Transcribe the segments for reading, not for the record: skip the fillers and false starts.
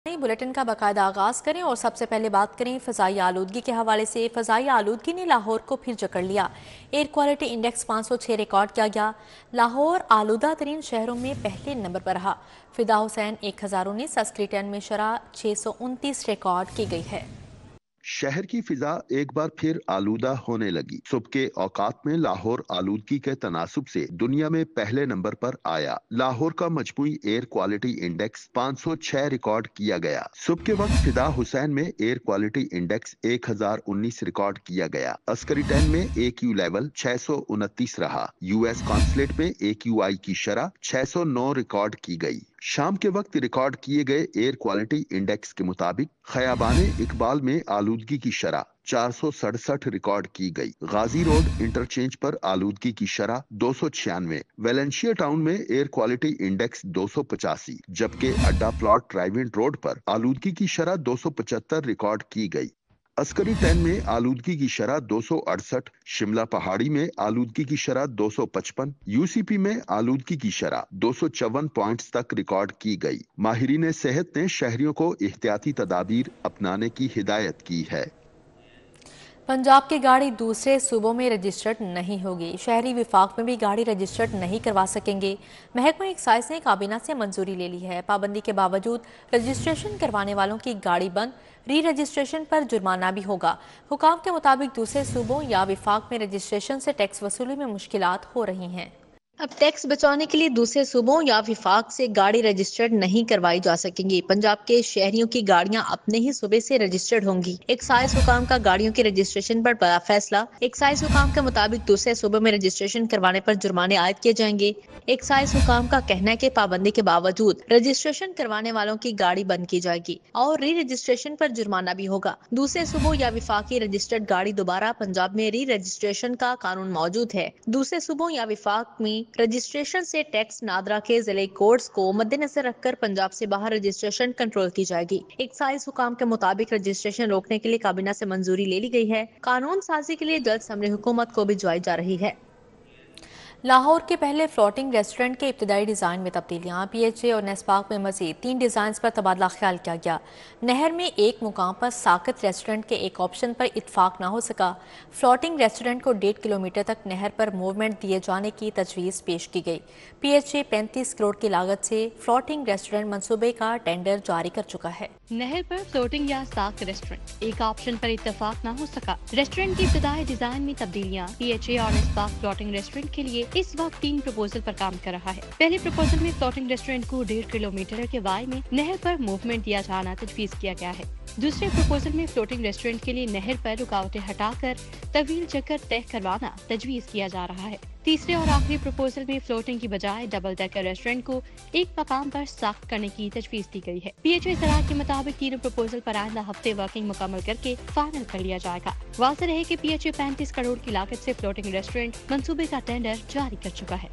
نئی بلیٹن کا باقاعدہ آغاز کریں اور سب سے پہلے بات کریں فضائی آلودگی کے حوالے سے۔ فضائی آلودگی نے لاہور کو پھر جکڑ لیا۔ ایئر کوالٹی انڈیکس 506 ریکارڈ کیا گیا۔ لاہور آلودہ ترین شہروں میں پہلے نمبر پر رہا۔ فدا حسین 1019، عسکری 10 میں شرح 629 ریکارڈ کی گئی ہے۔ شہر کی فضا ایک بار پھر آلودہ ہونے لگی۔ صبح کے اوقات میں لاہور آلودگی کے تناسب سے دنیا میں پہلے نمبر پر آیا۔ لاہور کا مجموعی ایئر کوالٹی انڈیکس 506 ریکارڈ کیا گیا۔ صبح کے وقت فدا حسین میں ایئر کوالٹی انڈیکس 1019 ریکارڈ کیا گیا۔ عسکری 10 میں AQ لیول 629 رہا۔ US کانسلیٹ میں AQI کی شرح 609 ریکارڈ کی گئی۔ شام کے وقت ریکارڈ کیے گئے ایئر کوالٹی انڈیکس کے مطابق خیابان اقبال میں آلودگی کی شرح 467 ریکارڈ کی گئی۔ غازی روڈ انٹرچینج پر آلودگی کی شرح 296۔ ویلنشیا ٹاؤن میں ایئر کوالٹی انڈیکس 285، جبکہ اڈا پلاٹ ڈرائیونگ روڈ پر آلودگی کی شرح 275 ریکارڈ کی گئی۔ عسکری 10 میں آلودگی کی شرح 268، شملہ پہاڑی میں آلودگی کی شرح 255، UCP میں آلودگی کی شرح 254 پوائنٹس تک ریکارڈ کی گئی۔ ماہرین صحت نے شہریوں کو احتیاطی تدابیر اپنانے کی ہدایت کی ہے۔ پنجاب کی گاڑی دوسرے صوبوں میں رجسٹرڈ نہیں ہوگی۔ شہری وفاق میں بھی گاڑی رجسٹرڈ نہیں کروا سکیں گے۔ محکمہ ایکسائز نے کابینہ سے منظوری لے لی ہے۔ پابندی کے باوجود رجسٹریشن کروانے والوں کی گاڑی بند، ری رجسٹریشن پر جرمانہ بھی ہوگا۔ حکام کے مطابق دوسرے صوبوں یا وفاق میں رجسٹریشن سے ٹیکس وصولی میں مشکلات ہو رہی ہیں۔ اب ٹیکس بچانے کے لیے دوسرے صوبوں یا وفاق سے گاڑی رجسٹرڈ نہیں کروائی جا سکیں گی۔ پنجاب کے شہریوں کی گاڑیاں اپنے ہی صوبے سے رجسٹرڈ ہوں گی۔ ایکسائز حکام کا گاڑیوں کی رجسٹریشن پر بڑا فیصلہ۔ ایکسائز حکام کے مطابق دوسرے صوبوں میں رجسٹریشن کروانے پر جرمانے عائد کیے جائیں گے۔ ایکسائز حکام کا کہنا ہے کہ پابندی کے باوجود رجسٹریشن کروانے والوں کی گاڑی بند کی جائے گی اور ری رجسٹریشن پر جرمانہ بھی ہوگا۔ دوسرے صوبوں یا وفاقی رجسٹرڈ گاڑی دوبارہ پنجاب میں ری رجسٹریشن کا قانون موجود ہے۔ دوسرے صوبوں یا وفاق میں رجسٹریشن سے ٹیکس نادرا کے ضلعی کوڈز کو مد نظر رکھ کر پنجاب سے باہر رجسٹریشن کنٹرول کی جائے گی۔ ایکسائز حکام کے مطابق رجسٹریشن روکنے کے لیے کابینہ سے منظوری لے لی گئی ہے۔ قانون سازی کے لیے جلد ثمر حکومت کو بھجوائی جا رہی ہے۔ لاہور کے پہلے فلوٹنگ ریسٹورنٹ کے ابتدائی ڈیزائن میں تبدیلیاں۔ PHA اور نیسپاک میں مزید 3 ڈیزائنز پر تبادلہ خیال کیا گیا۔ نہر میں ایک مقام پر ساکت ریسٹورنٹ کے ایک آپشن پر اتفاق نہ ہو سکا۔ فلوٹنگ ریسٹورنٹ کو 1.5 کلومیٹر تک نہر پر موومنٹ دیے جانے کی تجویز پیش کی گئی۔ PHA 35 کروڑ کی لاگت سے فلوٹنگ ریسٹورنٹ منصوبے کا ٹینڈر جاری کر چکا ہے۔ نہر پر فلوٹنگ یا ساکت ریسٹورنٹ ایک آپشن پر اتفاق نہ ہو سکا۔ ریسٹورنٹ کی ابتدائی ڈیزائن میں تبدیلیاں۔ PHA اور نیسپاک فلوٹنگ ریسٹورنٹ کے لیے اس وقت 3 پروپوزل پر کام کر رہا ہے۔ پہلے پروپوزل میں فلوٹنگ ریسٹورنٹ کو 1.5 کلومیٹر کے وائے میں نہر پر موومنٹ دیا جانا تجویز کیا گیا ہے۔ دوسرے پروپوزل میں فلوٹنگ ریسٹورنٹ کے لیے نہر پر رکاوٹیں ہٹا کر طویل چکر طے کروانا تجویز کیا جا رہا ہے۔ تیسرے اور آخری پروپوزل میں فلوٹنگ کی بجائے ڈبل ڈیکر ریسٹورنٹ کو ایک مقام پر ساخت کرنے کی تجویز دی گئی ہے۔ PHA ذرائع کے مطابق تینوں پروپوزل پر آئندہ ہفتے ورکنگ مکمل کر کے فائنل کر لیا جائے گا۔ واضح رہے کہ PHA 35 کروڑ کی لاگت سے فلوٹنگ ریسٹورنٹ منصوبے کا ٹینڈر جاری کر چکا ہے۔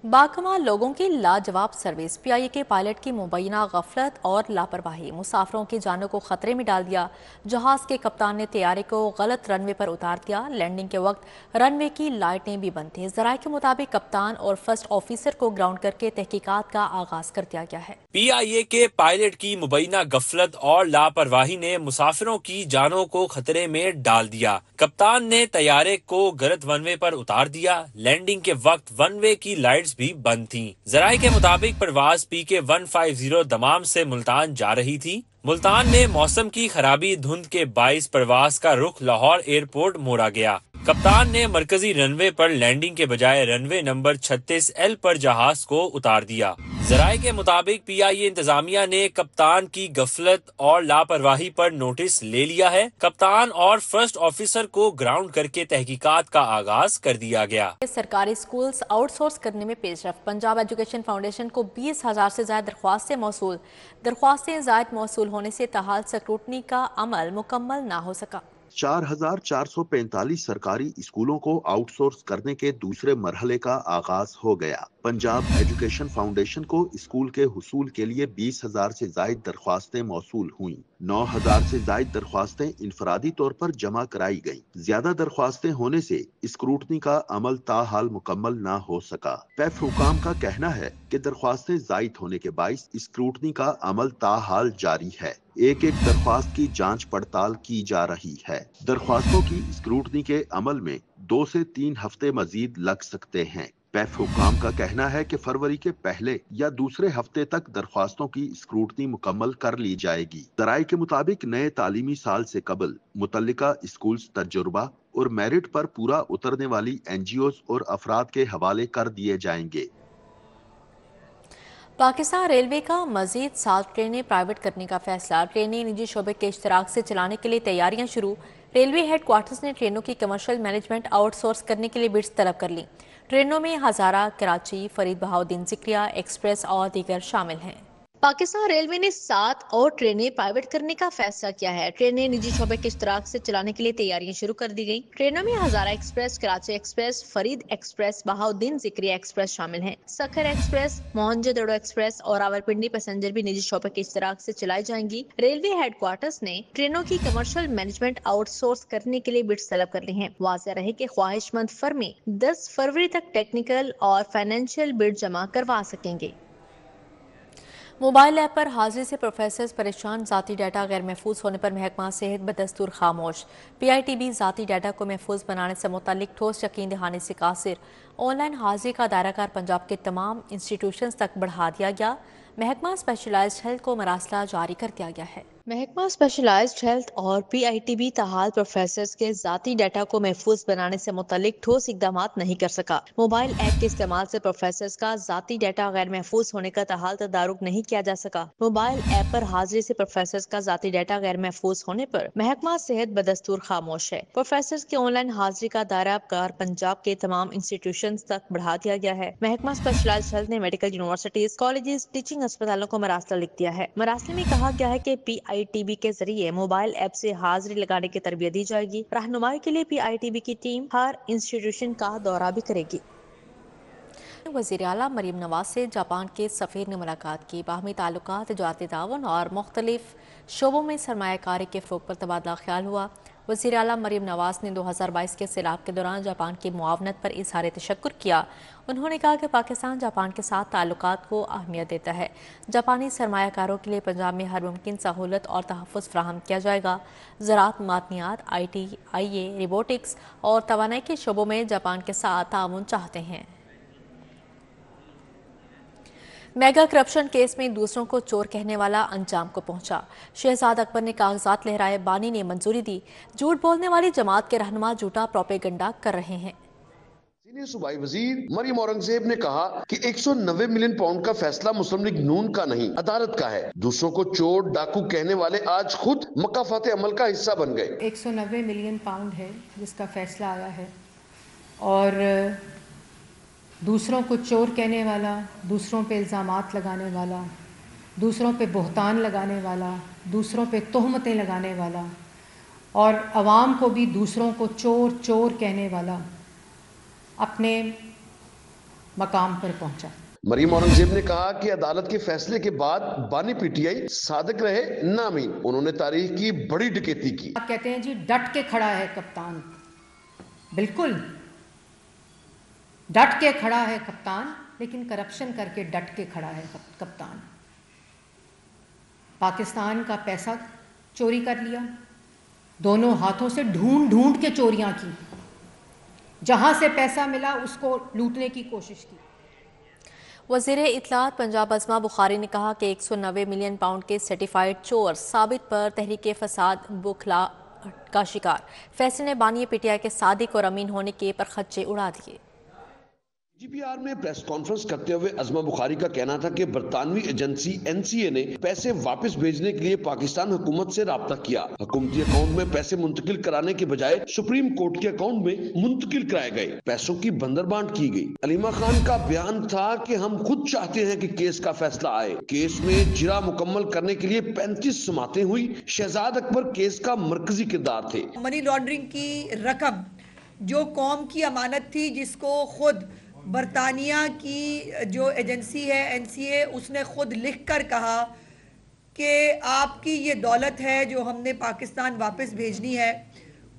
باکمال لوگوں کی لاجواب سروس۔ PIA کے پائلٹ کی مبینہ غفلت اور لاپرواہی مسافروں کی جانوں کو خطرے میں ڈال دیا۔ جہاز کے کپتان نے طیارے کو غلط رن وے پر اتار دیا۔ لینڈنگ کے وقت رن وے کی لائٹیں بھی بند تھیں۔ ذرائع کے مطابق کپتان اور فرسٹ آفیسر کو گراؤنڈ کر کے تحقیقات کا آغاز کر دیا گیا ہے۔ PIA کے پائلٹ کی مبینہ غفلت اور لاپرواہی نے مسافروں کی جانوں کو خطرے میں ڈال دیا۔ کپتان نے طیارے کو غلط ون وے پر اتار دیا۔ لینڈنگ کے وقت ون وے کی لائٹس بھی بند تھیں۔ ذرائع کے مطابق پرواز PK 150 دمام سے ملتان جا رہی تھی۔ ملتان میں موسم کی خرابی دھند کے باعث پرواز کا رخ لاہور ایئرپورٹ موڑا گیا۔ کپتان نے مرکزی رن وے پر لینڈنگ کے بجائے رن وے نمبر 36L پر جہاز کو اتار دیا۔ ذرائع کے مطابق PIA انتظامیہ نے کپتان کی غفلت اور لاپرواہی پر نوٹس لے لیا ہے۔ کپتان اور فرسٹ آفیسر کو گراؤنڈ کر کے تحقیقات کا آغاز کر دیا گیا۔ سرکاری سکولز آؤٹ سورس کرنے میں پیش رفت۔ پنجاب ایجوکیشن فاؤنڈیشن کو 20,000 سے زائد درخواستیں موصول۔ درخواستیں زائد موصول ہونے سے تاحال سکروٹنی کا عمل مکمل نہ ہو سکا۔ 4,445 सरकारी स्कूलों को आउटसोर्स करने के दूसरे मरहले का आगाज हो गया। पंजाब एजुकेशन फाउंडेशन को स्कूल के हुसूल के लिए 20,000 से जायद दरख्वास्तें मौसूल हुई। 9,000 से जायद दरख्वास्तें इनफरादी तौर पर जमा कराई गईं। ज्यादा दरख्वास्तें होने से स्क्रूटनी का अमल ताहाल मुकम्मल न हो सका। पैफ हुकाम का कहना है कि दरख्वास्तें जायद होने के बाइस स्क्रूटनी का अमल ताहाल जारी है। एक एक दरख्वास्त की जांच पड़ताल की जा रही है। दरख्वास्तों की स्क्रूटनी के अमल में 2 से 3 हफ्ते मजीद लग सकते हैं। पैफ हुकाम का कहना है कि फरवरी के पहले या दूसरे हफ्ते तक दरख्वास्तों की स्क्रूटनी मुकम्मल कर ली जाएगी। ज़राए के मुताबिक नए तालीमी साल से कबल मुतल्लिका स्कूल्स तजुर्बा और मेरिट पर पूरा उतरने वाली एनजीओज और अफराद के हवाले कर दिए जाएंगे। पाकिस्तान रेलवे का मजीद 7 ट्रेनें प्राइवेट करने का फैसला। ट्रेनें निजी शोबे के इश्तराक से चलाने के लिए तैयारियां शुरू। रेलवे हेडक्वार्टर्स ने ट्रेनों की कमर्शियल मैनेजमेंट आउटसोर्स करने के लिए बिड्स तलब कर ली। ट्रेनों में हजारा, कराची, फरीद बहाउद्दीन जिक्रिया एक्सप्रेस और दीगर शामिल हैं। पाकिस्तान रेलवे ने 7 और ट्रेनें प्राइवेट करने का फैसला किया है। ट्रेनें निजी शोबे के इश्तराक से चलाने के लिए तैयारियां शुरू कर दी गई। ट्रेनों में Hazara express, Karachi express, Farid express, Bahauddin Zakariya express शामिल हैं। सखर एक्सप्रेस, मोहनजोदड़ो एक्सप्रेस और रावलपिंडी पैसेंजर भी निजी शोबे के इश्तराक से चलाई जाएंगी। रेलवे हेडक्वार्टर्स ने ट्रेनों की कमर्शियल मैनेजमेंट आउटसोर्स करने के लिए बिड्स तलब कर ली हैं। वाज़ेह रहे कि ख्वाहिशमंद फर्में 10 फरवरी तक टेक्निकल और फाइनेंशियल बिड जमा करवा सकेंगे। मोबाइल ऐप पर हाजिरी से प्रोफेसर्स परेशान। ज़ाती डाटा गैर महफूज होने पर महकमा सेहत बदस्तूर खामोश। PITB ज़ाती डाटा को महफूज बनाने से मुतालिक ठोस यकीन दहानी से कासिर। ऑनलाइन हाजिरी का दायराकार पंजाब के तमाम इंस्टीट्यूशंस तक बढ़ा दिया गया। महकमा स्पेशलाइज्ड हेल्थ को मरासला जारी कर दिया गया है। महकमा स्पेशलाइज्ड हेल्थ और PITB ताहाल प्रोफेसर्स के ज़ाती डाटा को महफूज बनाने से मुतालिक ठोस इकदामात नहीं कर सका। मोबाइल ऐप के इस्तेमाल से प्रोफेसर्स का ज़ाती डाटा गैर महफूज होने का ताहाल तदारुक नहीं किया जा सका। मोबाइल ऐप पर हाजिरी से प्रोफेसर्स का ज़ाती डाटा गैर महफूज होने पर महकमा सेहत बदस्तूर खामोश है। प्रोफेसर्स की ऑनलाइन हाजिरी का दायरा कार पंजाब के तमाम इंस्टीट्यूशन तक बढ़ा दिया गया है। महकमा स्पेशलाइज्ड हेल्थ ने मेडिकल यूनिवर्सिटीज, कॉलेजेस, टीचिंग अस्पतालों को मरासला लिख दिया है। मरासले में कहा गया है कि PITB के जरिए मोबाइल ऐप से हाजिरी लगाने की तरबियत दी जाएगी। रहनुमाई के लिए PITB की टीम हर इंस्टीट्यूशन का दौरा भी करेगी। वज़ीर आला मरीम नवाज से जापान के सफ़ीर ने मुलाकात की। बाहमी ताल्लुकात, तजारती ताउन और मुख्तलिफ शोबों में सरमायाकारी के फ़रोग़ पर तबादला ख्याल हुआ। वज़ीर आला मरीम नवाज ने 2022 के सैलाब के दौरान जापान की मुआवनत पर इज़हार तशक्कुर किया। उन्होंने कहा कि पाकिस्तान जापान के साथ ताल्लुकात को अहमियत देता है। जापानी सरमायाकारों के लिए पंजाब में हर मुमकिन सहूलत और तहफ़्फ़ुज़ फ़राहम किया जाएगा। ज़राअत, मादनियात, IT, IA, रोबोटिक्स और तवानाई के शोबों में जापान के साथ ताउन चाहते हैं। मेगा करप्शन केस में दूसरों को चोर कहने वाला अंजाम को पहुंचा। शहजाद अकबर ने कागजात लहराए, बानी ने मंजूरी दी। झूठ बोलने वाली जमात के रहनुमा झूठा प्रोपेगेंडा कर रहे हैं। सीनियर सूबाई वजीर मरियम औरंगजेब ने कहा कि 190 मिलियन पाउंड का फैसला मुस्लिम लीग नून का नहीं, अदालत का है। दूसरों को चोर डाकू कहने वाले आज खुद मकाफात अमल का हिस्सा बन गए। 190 मिलियन पाउंड है जिसका फैसला आया है, और दूसरों को चोर कहने वाला, दूसरों पे इल्ज़ामात लगाने वाला, दूसरों पे बुहतान लगाने वाला, दूसरों पे तोहमतें लगाने वाला और अवाम को भी दूसरों को चोर चोर कहने वाला अपने मकाम पर पहुंचा। मरीम औरंगजेब ने कहा कि अदालत के फैसले के बाद बानी PTI सादिक रहे नामीन। उन्होंने तारीख की बड़ी डकैती की। कहते हैं जी डट के खड़ा है कप्तान, बिल्कुल डट के खड़ा है कप्तान, लेकिन करप्शन करके डट के खड़ा है कप्तान। पाकिस्तान का पैसा चोरी कर लिया, दोनों हाथों से ढूंढ ढूंढ के चोरियां की, जहां से पैसा मिला उसको लूटने की कोशिश की। वज़ीर इत्तलात पंजाब अज़मा बुखारी ने कहा कि 190 मिलियन पाउंड के सर्टिफाइड चोर साबित पर तहरीक फसाद बुखला का शिकार। फैसले ने बानी PTI के सादिक और अमीन होने के पर खच्चे उड़ा दिए। GPR में प्रेस कॉन्फ्रेंस करते हुए अज़मा बुखारी का कहना था कि बरतानवी एजेंसी NCA ने पैसे वापस भेजने के लिए पाकिस्तान हुकूमत से राब्ता किया। हुकूमती अकाउंट में पैसे मुंतकिल कराने के बजाय सुप्रीम कोर्ट के अकाउंट में मुंतकिल कराए गए, पैसों की बंदरबांट की गई। अलीमा खान का बयान था कि हम खुद चाहते हैं कि केस का फैसला आए। केस में जिरा मुकम्मल करने के लिए 35 समातें हुई। शहजाद अकबर केस का मरकजी किरदार थे। मनी लॉन्ड्रिंग की रकम जो कौम की अमानत थी, जिसको खुद बरतानिया की जो एजेंसी है NCA, उसने खुद लिख कर कहा कि आपकी ये दौलत है जो हमने पाकिस्तान वापस भेजनी है,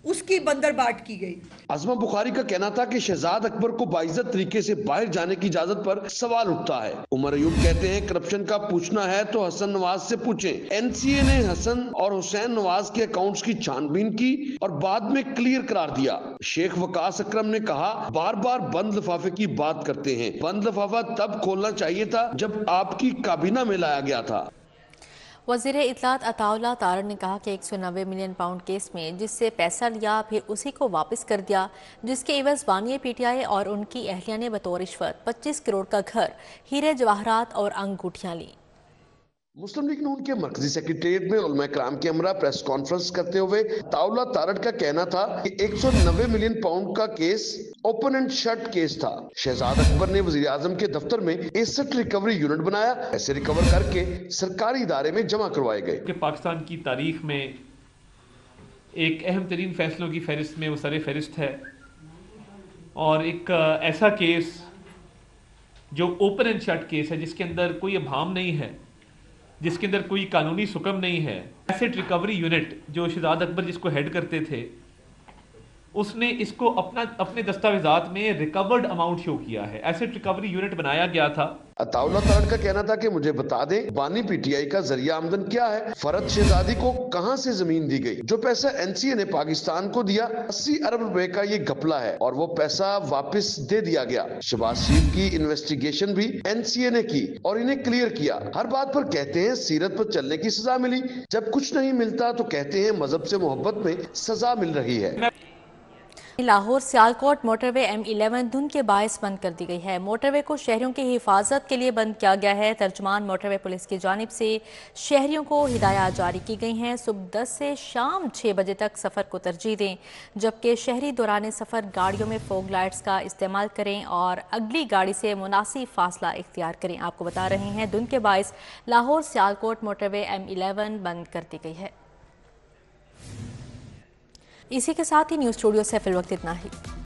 उसकी बंदरबाट की गई। अज़मा बुखारी का कहना था कि शहजाद अकबर को बाइज्जत तरीके से बाहर जाने की इजाजत पर सवाल उठता है। उमर अयूब कहते हैं करप्शन का पूछना है तो हसन नवाज से पूछें। NCA ने हसन और हुसैन नवाज के अकाउंट्स की छानबीन की और बाद में क्लियर करार दिया। शेख वकास अकरम ने कहा बार बार बंद लिफाफे की बात करते हैं, बंद लिफाफा तब खोलना चाहिए था जब आपकी काबीना में लाया गया था। वज़ीर इत्तलात अताउल्लाह तारड़ ने कहा कि 190 मिलियन पाउंड केस में जिससे पैसा लिया फिर उसी को वापस कर दिया, जिसके एवज बानी PTI और उनकी अहलिया ने बतौर रिश्वत 25 करोड़ का घर, हीरे जवाहरात और अंगूठियां ली। मुस्लिम लीग नून के मरकजी सेक्रेटेरिएट में उलमा कराम के हमरा प्रेस कॉन्फ्रेंस करते हुए अताउल्लाह तारड़ का कहना था कि 190 मिलियन पाउंड का case open and shut case था। शहजाद अकबर ने वजीर आजम के दफ्तर में एसेट रिकवरी यूनिट बनाया, ऐसे रिकवर करके सरकारी इदारे में जमा करवाए गए। कि पाकिस्तान की तारीख में एक अहम तरीन फैसलों की फहरिस्त में वो सर फहरिस्त है और एक ऐसा केस जो ओपन एंड शट केस है, जिसके अंदर कोई अभाम नहीं है, जिसके अंदर कोई कानूनी सुकम नहीं है। एसेट रिकवरी यूनिट जो शहजाद अकबर जिसको हेड करते थे, उसने इसको अपने दस्तावेजात में रिकवर्ड अमाउंट शो किया है। एसेट रिकवरी यूनिट बनाया गया था। अताउल्लाह तारड़ का कहना था कि मुझे बता दें बानी PTI का जरिया आमदन क्या है, फरद शहजादी को कहां से जमीन दी गई, जो पैसा NCA ने पाकिस्तान को दिया 80 अरब रुपए का ये घपला है और वो पैसा वापस दे दिया गया। शहबाज शरीफ की इन्वेस्टिगेशन भी NCA ने की और इन्हें क्लियर किया। हर बात पर कहते हैं सीरत पर चलने की सजा मिली, जब कुछ नहीं मिलता तो कहते हैं मजहब से मोहब्बत में सजा मिल रही है। लाहौर सियालकोट मोटरवे M11 धुंध के बायस बंद कर दी गई है। मोटरवे को शहरियों की हिफाजत के लिए बंद किया गया है। तर्जुमान मोटरवे पुलिस की जानिब से शहरियों को हिदायत जारी की गई हैं, सुबह 10 से शाम 6 बजे तक सफ़र को तरजीह दें, जबकि शहरी दौरान सफ़र गाड़ियों में फोग लाइट्स का इस्तेमाल करें और अगली गाड़ी से मुनासिब फासला इख्तियार करें। आपको बता रहे हैं धुंध के बायस लाहौर सियालकोट मोटरवे M11 बंद कर दी गई है। इसी के साथ ही न्यूज़ स्टूडियो से फिल वक्त इतना ही।